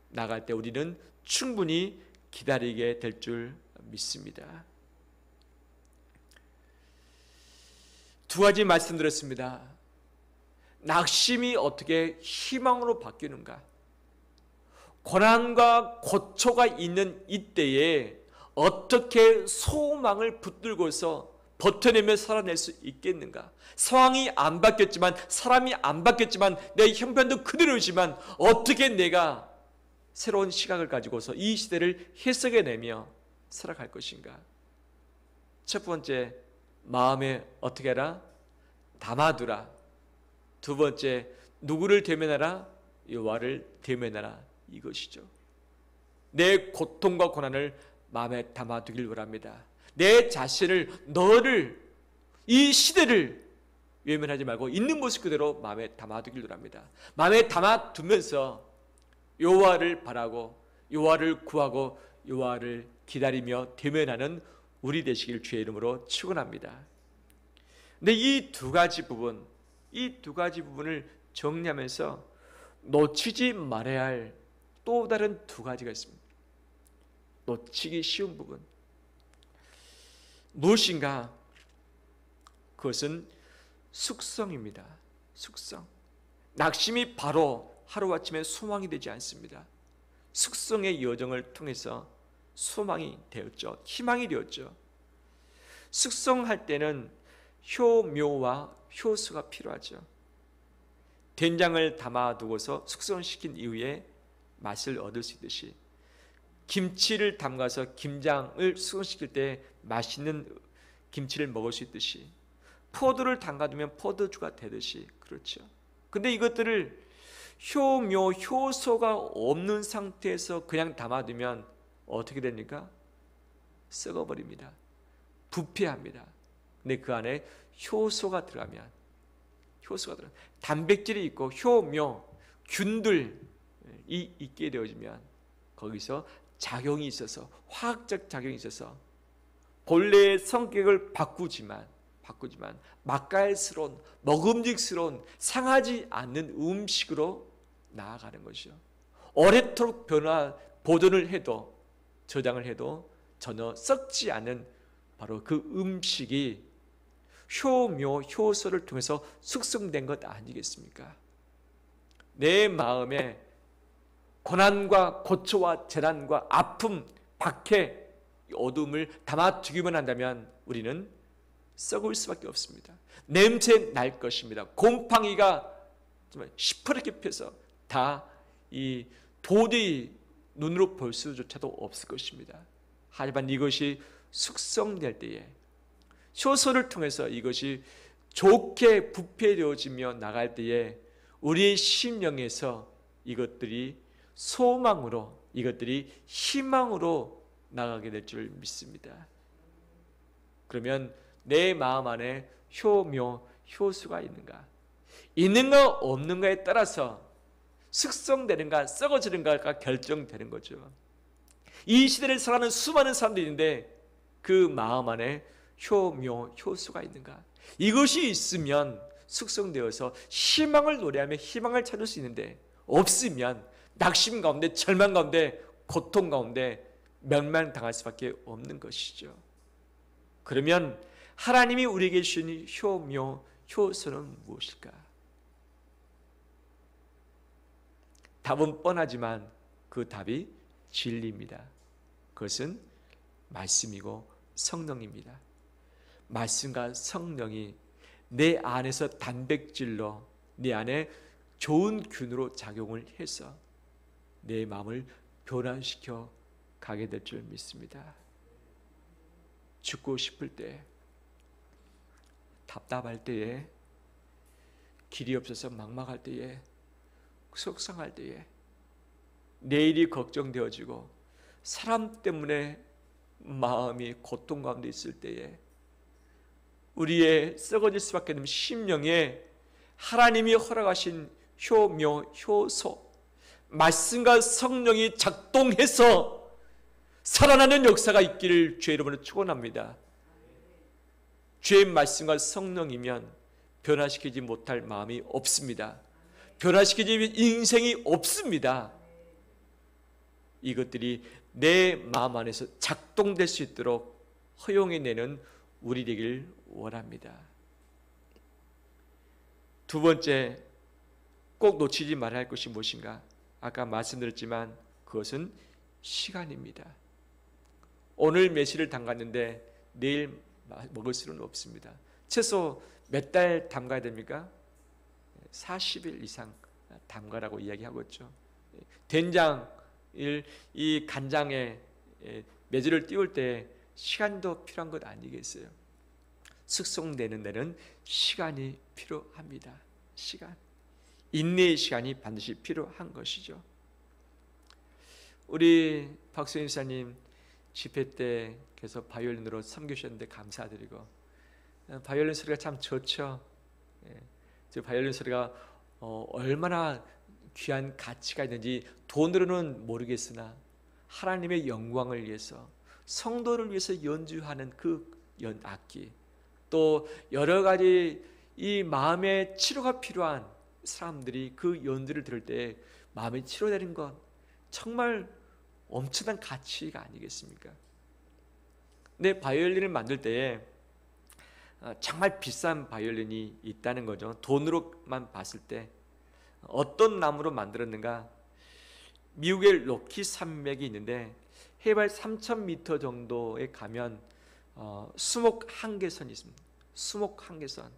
나갈 때 우리는 충분히 기다리게 될 줄 믿습니다. 두 가지 말씀드렸습니다. 낙심이 어떻게 희망으로 바뀌는가? 고난과 고초가 있는 이때에 어떻게 소망을 붙들고서 버텨내며 살아낼 수 있겠는가? 상황이 안 바뀌었지만 사람이 안 바뀌었지만 내 형편도 그대로지만 어떻게 내가 새로운 시각을 가지고서 이 시대를 해석해내며 살아갈 것인가? 첫 번째, 마음에 어떻게 하라? 담아두라. 두 번째, 누구를 대면하라? 여호와를 대면하라. 이것이죠. 내 고통과 고난을 마음에 담아두길 원합니다. 내 자신을, 너를, 이 시대를 외면하지 말고 있는 모습 그대로 마음에 담아두길 원합니다. 마음에 담아두면서 여호와를 바라고 여호와를 구하고 여호와를 기다리며 대면하는 우리 되시길 주의 이름으로 축원합니다. 근데 이 두 가지 부분을 정리하면서 놓치지 말아야 할 또 다른 두 가지가 있습니다. 놓치기 쉬운 부분. 무엇인가? 그것은 숙성입니다. 숙성. 낙심이 바로 하루아침에 소망이 되지 않습니다. 숙성의 여정을 통해서 소망이 되었죠. 희망이 되었죠. 숙성할 때는 효묘와 효소가 필요하죠. 된장을 담아두고서 숙성시킨 이후에 맛을 얻을 수 있듯이, 김치를 담가서 김장을 숙성시킬 때 맛있는 김치를 먹을 수 있듯이, 포도를 담가두면 포도주가 되듯이. 그렇죠. 근데 이것들을 효묘, 효소가 없는 상태에서 그냥 담아두면 어떻게 됩니까? 썩어버립니다. 부패합니다. 근데 그 안에 효소가 들어가면, 단백질이 있고 효묘, 균들이 있게 되어지면 거기서 작용이 있어서, 화학적 작용이 있어서 본래의 성격을 바꾸지만 맛깔스러운, 먹음직스러운, 상하지 않는 음식으로 나아가는 것이죠. 오래도록 보존을 해도, 저장을 해도 전혀 썩지 않은 바로 그 음식이 효묘, 효소를 통해서 숙성된 것 아니겠습니까? 내 마음에 고난과 고초와 재난과 아픔, 박해, 어둠을 담아두기만 한다면 우리는 썩을 수밖에 없습니다. 냄새 날 것입니다. 곰팡이가 정말 시퍼렇게 펴서 다 이 도저히 눈으로 볼 수조차도 없을 것입니다. 하지만 이것이 숙성될 때에, 효소를 통해서 이것이 좋게 부패되어지며 나갈 때에 우리의 심령에서 이것들이 소망으로, 이것들이 희망으로 나가게 될 줄 믿습니다. 그러면 내 마음 안에 효묘, 효수가 있는가? 있는가 없는가에 따라서 숙성되는가 썩어지는가가 결정되는 거죠. 이 시대를 살아가는 수많은 사람들이 있는데 그 마음 안에 효묘, 효수가 있는가? 이것이 있으면 숙성되어서 희망을 노래하며 희망을 찾을 수 있는데, 없으면 낙심 가운데, 절망 가운데, 고통 가운데 멸망당할 수밖에 없는 것이죠. 그러면 하나님이 우리에게 주신 효묘, 효소는 무엇일까? 답은 뻔하지만 그 답이 진리입니다. 그것은 말씀이고 성령입니다. 말씀과 성령이 내 안에서 단백질로, 내 안에 좋은 균으로 작용을 해서 내 마음을 변화시켜 가게 될 줄 믿습니다. 죽고 싶을 때, 답답할 때에, 길이 없어서 막막할 때에, 속상할 때에, 내일이 걱정되어지고 사람 때문에 마음이 고통 가운데 있을 때에, 우리의 썩어질 수밖에 없는 심령에 하나님이 허락하신 효묘, 효소, 말씀과 성령이 작동해서 살아나는 역사가 있기를 주의 이름으로 축원합니다. 주의 말씀과 성령이면 변화시키지 못할 마음이 없습니다. 변화시키지 인생이 없습니다. 이것들이 내 마음 안에서 작동될 수 있도록 허용해내는 우리 되길 원합니다. 두 번째, 꼭 놓치지 말아야 할 것이 무엇인가? 아까 말씀드렸지만 그것은 시간입니다. 오늘 매실을 담갔는데 내일 먹을 수는 없습니다. 최소 몇 달 담가야 됩니까? 40일 이상 담가라고 이야기하고 있죠. 된장을, 이 간장에 매실을 띄울 때 시간도 필요한 것 아니겠어요? 숙성되는 데는 시간이 필요합니다. 시간, 인내의 시간이 반드시 필요한 것이죠. 우리 박수현 사님 집회 때 계속 바이올린으로 섬기셨는데 감사드리고, 바이올린 소리가 참 좋죠. 저 바이올린 소리가 얼마나 귀한 가치가 있는지 돈으로는 모르겠으나 하나님의 영광을 위해서, 성도를 위해서 연주하는 그 악기, 또 여러 가지 이 마음의 치료가 필요한 사람들이 그 연주를 들을 때 마음이 치료되는 것, 정말 엄청난 가치가 아니겠습니까? 근데 바이올린을 만들 때에 정말 비싼 바이올린이 있다는 거죠. 돈으로만 봤을 때 어떤 나무로 만들었는가? 미국의 로키 산맥이 있는데 해발 3,000m 정도에 가면 수목 한계선이 있습니다. 수목 한계선.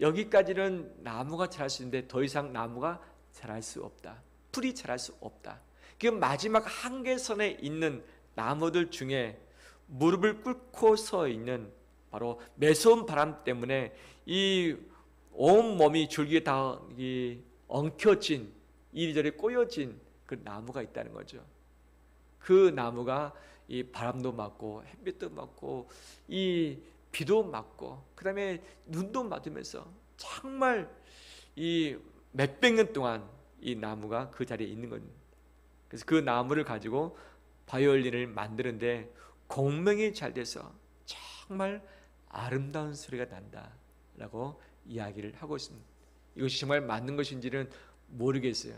여기까지는 나무가 자랄 수 있는데 더 이상 나무가 자랄 수 없다. 풀이 자랄 수 없다. 그 마지막 한계선에 있는 나무들 중에 무릎을 꿇고 서 있는 바로 매서운 바람 때문에 이 온몸이 줄기에 다 엉켜진, 이리저리 꼬여진 그 나무가 있다는 거죠. 그 나무가 이 바람도 맞고 햇빛도 맞고 이 비도 맞고 그다음에 눈도 맞으면서 정말 이 몇백 년 동안 이 나무가 그 자리에 있는 겁니다. 그래서 그 나무를 가지고 바이올린을 만드는데 공명이 잘 돼서 정말 아름다운 소리가 난다라고 이야기를 하고 있습니다. 이것이 정말 맞는 것인지는 모르겠어요.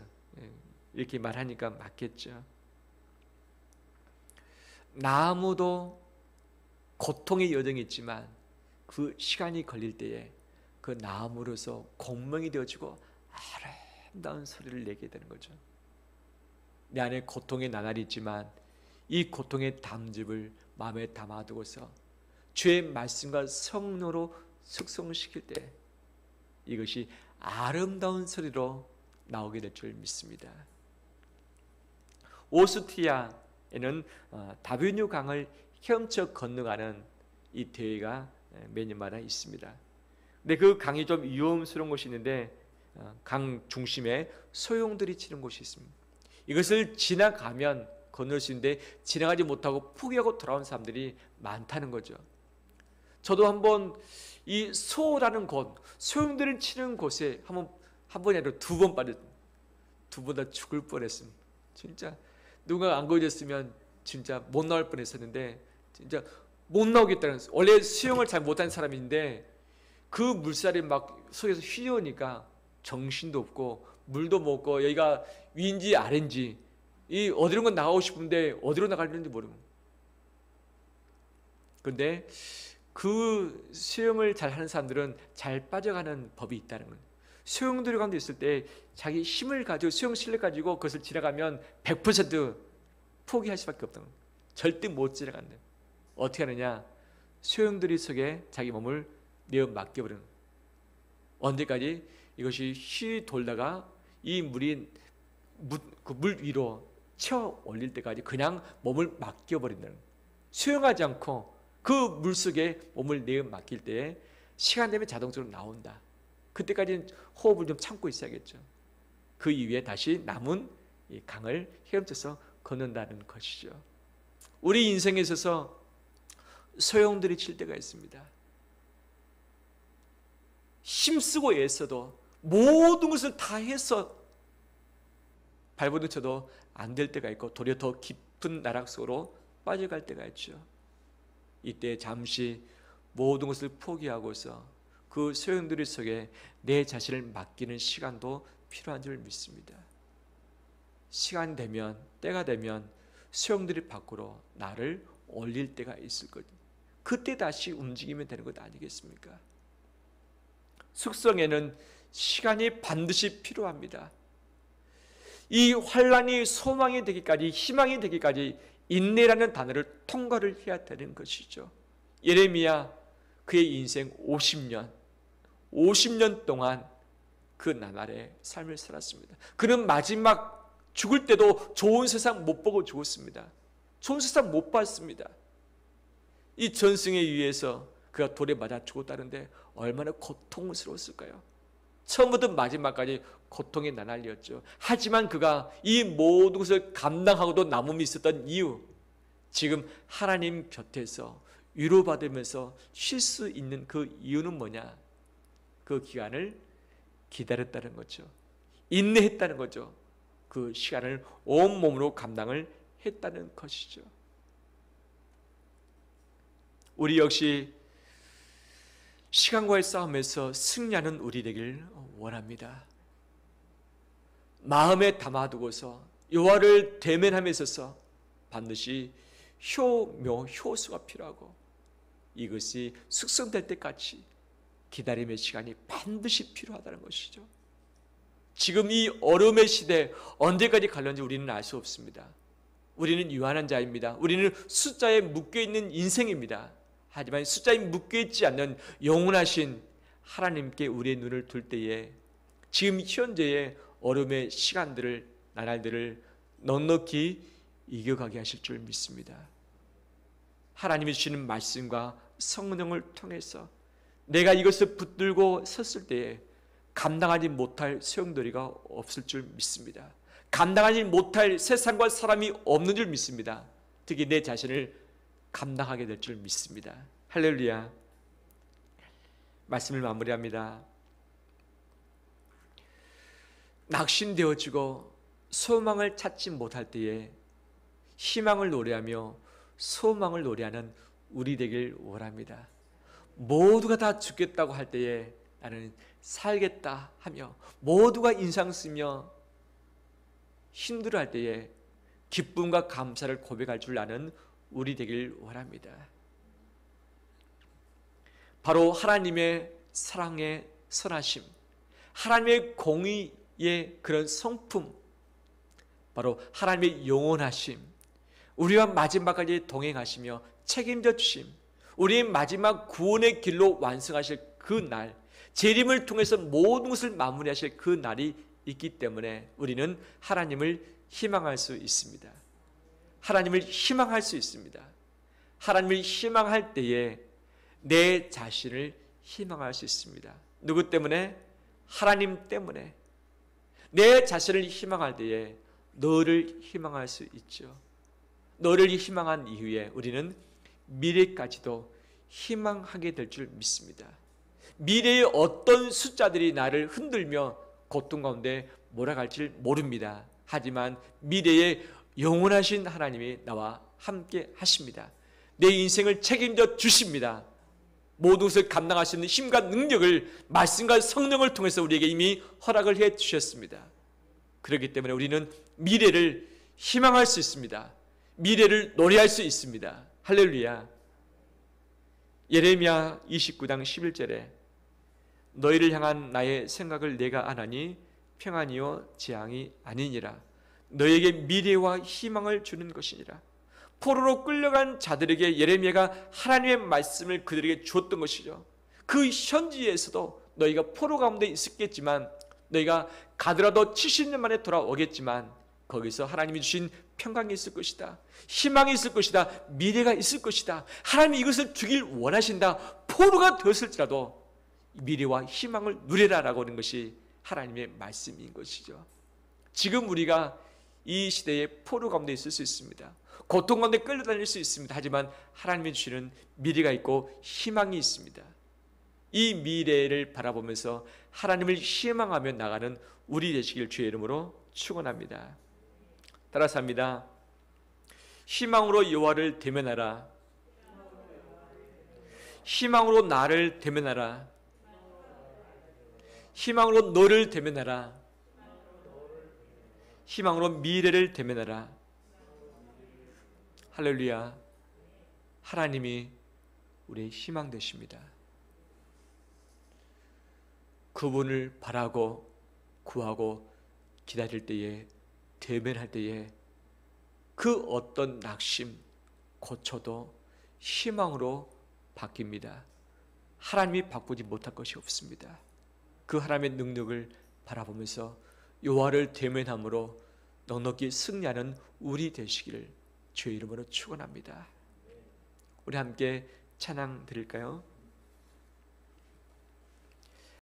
이렇게 말하니까 맞겠죠. 나무도 고통의 여정이 있지만 그 시간이 걸릴 때에 그 나무로서 공명이 되어지고 아름다운 소리를 내게 되는 거죠. 내 안에 고통의 나날이 있지만 이 고통의 담즙을 마음에 담아두고서 주의 말씀과 성령으로 숙성시킬 때 이것이 아름다운 소리로 나오게 될 줄 믿습니다. 오스트리아에는 다뷴유 강을 헤엄쳐 건너가는 이 대회가 매년마다 있습니다. 근데 그 강이 좀 위험스러운 곳이 있는데 강 중심에 소용들이 치는 곳이 있습니다. 이것을 지나가면 건널 수 있는데 지나가지 못하고 포기하고 돌아온 사람들이 많다는 거죠. 저도 한번 이 소라는 곳, 소용들을 치는 곳에 한 번이 아니라 두 번 빠졌습니다. 두 번 다 죽을 뻔했습니다. 진짜 누가 안 구해줬으면 진짜 못 나올 뻔했었는데 진짜 못 나오겠다는, 원래 수영을 잘 못하는 사람인데 그 물살이 막 속에서 휘어오니까 정신도 없고 물도 못 먹고 여기가 위인지 아래인지 이 어디론가 나가고 싶은데 어디로 나가려는지 모르고. 그런데 그 수영을 잘 하는 사람들은 잘 빠져가는 법이 있다는 거예요. 수영들 가운데 있을 때 자기 힘을 가지고 수영 실력 가지고 그것을 지나가면 100% 포기할 수밖에 없다는 거예요. 절대 못 지나간다. 어떻게 하느냐? 수영들이 속에 자기 몸을 내어 맡겨버리는 거예요. 언제까지? 이것이 휘 돌다가 이 물이 그 물 위로 채워 올릴 때까지 그냥 몸을 맡겨버린다는 거예요. 수영하지 않고 그 물속에 몸을 내어 맡길 때에 시간 되면 자동적으로 나온다. 그때까지는 호흡을 좀 참고 있어야겠죠. 그 이후에 다시 남은 이 강을 헤엄쳐서 걷는다는 것이죠. 우리 인생에 있어서 소용들이 칠 때가 있습니다. 힘쓰고 애써도 모든 것을 다 해서 발버둥 쳐도 안 될 때가 있고 도리어 더 깊은 나락 속으로 빠져갈 때가 있죠. 이때 잠시 모든 것을 포기하고서 그 소용돌이 속에 내 자신을 맡기는 시간도 필요한 줄 믿습니다. 시간 되면, 때가 되면 소용돌이 밖으로 나를 올릴 때가 있을 거죠. 그때 다시 움직이면 되는 것 아니겠습니까? 숙성에는 시간이 반드시 필요합니다. 이 환란이 소망이 되기까지, 희망이 되기까지 인내라는 단어를 통과를 해야 되는 것이죠. 예레미야 그의 인생 50년 동안 그 나날의 삶을 살았습니다. 그는 마지막 죽을 때도 좋은 세상 못 보고 죽었습니다. 좋은 세상 못 봤습니다. 이 전승에 의해서 그가 돌에 맞아 죽었다는데 얼마나 고통스러웠을까요? 처음부터 마지막까지 고통의 나날이었죠. 하지만 그가 이 모든 것을 감당하고도 남음이 있었던 이유, 지금 하나님 곁에서 위로받으면서 쉴 수 있는 그 이유는 뭐냐? 그 기간을 기다렸다는 거죠. 인내했다는 거죠. 그 시간을 온몸으로 감당을 했다는 것이죠. 우리 역시 시간과의 싸움에서 승리하는 우리 되길 원합니다. 마음에 담아두고서 여호와를 대면함에 있어서 반드시 효수가 필요하고 이것이 숙성될 때까지 기다림의 시간이 반드시 필요하다는 것이죠. 지금 이 어려움의 시대 언제까지 갈는지 우리는 알 수 없습니다. 우리는 유한한 자입니다. 우리는 숫자에 묶여있는 인생입니다. 하지만 숫자에 묶여있지 않는 영원하신 하나님께 우리의 눈을 둘 때에 지금 현재의 어려움의 시간들을, 나날들을 넉넉히 이겨가게 하실 줄 믿습니다. 하나님이 주시는 말씀과 성령을 통해서 내가 이것을 붙들고 섰을 때에 감당하지 못할 소용돌이가 없을 줄 믿습니다. 감당하지 못할 세상과 사람이 없는 줄 믿습니다. 특히 내 자신을 감당하게 될 줄 믿습니다. 할렐루야. 말씀을 마무리합니다. 낙심되어지고 소망을 찾지 못할 때에 희망을 노래하며 소망을 노래하는 우리 되길 원합니다. 모두가 다 죽겠다고 할 때에 나는 살겠다 하며, 모두가 인상 쓰며 힘들어할 때에 기쁨과 감사를 고백할 줄 아는 우리 되길 원합니다. 바로 하나님의 사랑의 선하심, 하나님의 공의의 그런 성품, 바로 하나님의 영원하심, 우리와 마지막까지 동행하시며 책임져 주심, 우리의 마지막 구원의 길로 완성하실 그 날, 재림을 통해서 모든 것을 마무리하실 그 날이 있기 때문에 우리는 하나님을 희망할 수 있습니다. 하나님을 희망할 수 있습니다. 하나님을 희망할 때에 내 자신을 희망할 수 있습니다. 누구 때문에? 하나님 때문에. 내 자신을 희망할 때에 너를 희망할 수 있죠. 너를 희망한 이후에 우리는 미래까지도 희망하게 될 줄 믿습니다. 미래의 어떤 숫자들이 나를 흔들며 고통 가운데 몰아갈지 모릅니다. 하지만 미래에 영원하신 하나님이 나와 함께 하십니다. 내 인생을 책임져 주십니다. 모든 것을 감당할 수 있는 힘과 능력을 말씀과 성령을 통해서 우리에게 이미 허락을 해 주셨습니다. 그렇기 때문에 우리는 미래를 희망할 수 있습니다. 미래를 노래할 수 있습니다. 할렐루야. 예레미야 29장 11절에 너희를 향한 나의 생각을 내가 아나니 평안이요 재앙이 아니니라. 너에게 미래와 희망을 주는 것이니라. 포로로 끌려간 자들에게 예레미야가 하나님의 말씀을 그들에게 주었던 것이죠. 그 현지에서도 너희가 포로 가운데 있었겠지만, 너희가 가더라도 70년 만에 돌아오겠지만 거기서 하나님이 주신 평강이 있을 것이다, 희망이 있을 것이다, 미래가 있을 것이다. 하나님이 이것을 주길 원하신다. 포로가 되었을지라도 미래와 희망을 누리라라고 하는 것이 하나님의 말씀인 것이죠. 지금 우리가 이 시대에 포로 가운데 있을 수 있습니다. 고통 가운데 끌려다닐 수 있습니다. 하지만 하나님이 주시는 미래가 있고 희망이 있습니다. 이 미래를 바라보면서 하나님을 희망하며 나가는 우리 되시길 주의 이름으로 축원합니다. 따라서 합니다. 희망으로 여호와를 대면하라. 희망으로 나를 대면하라. 희망으로 너를 대면하라. 희망으로 미래를 대면하라. 할렐루야. 하나님이 우리의 희망 되십니다. 그분을 바라고 구하고 기다릴 때에, 대면할 때에 그 어떤 낙심, 고초도 희망으로 바뀝니다. 하나님이 바꾸지 못할 것이 없습니다. 그 하나님의 능력을 바라보면서 여호와를 대면함으로 넉넉히 승리하는 우리 되시기를 주의 이름으로 축원합니다. 우리 함께 찬양 드릴까요?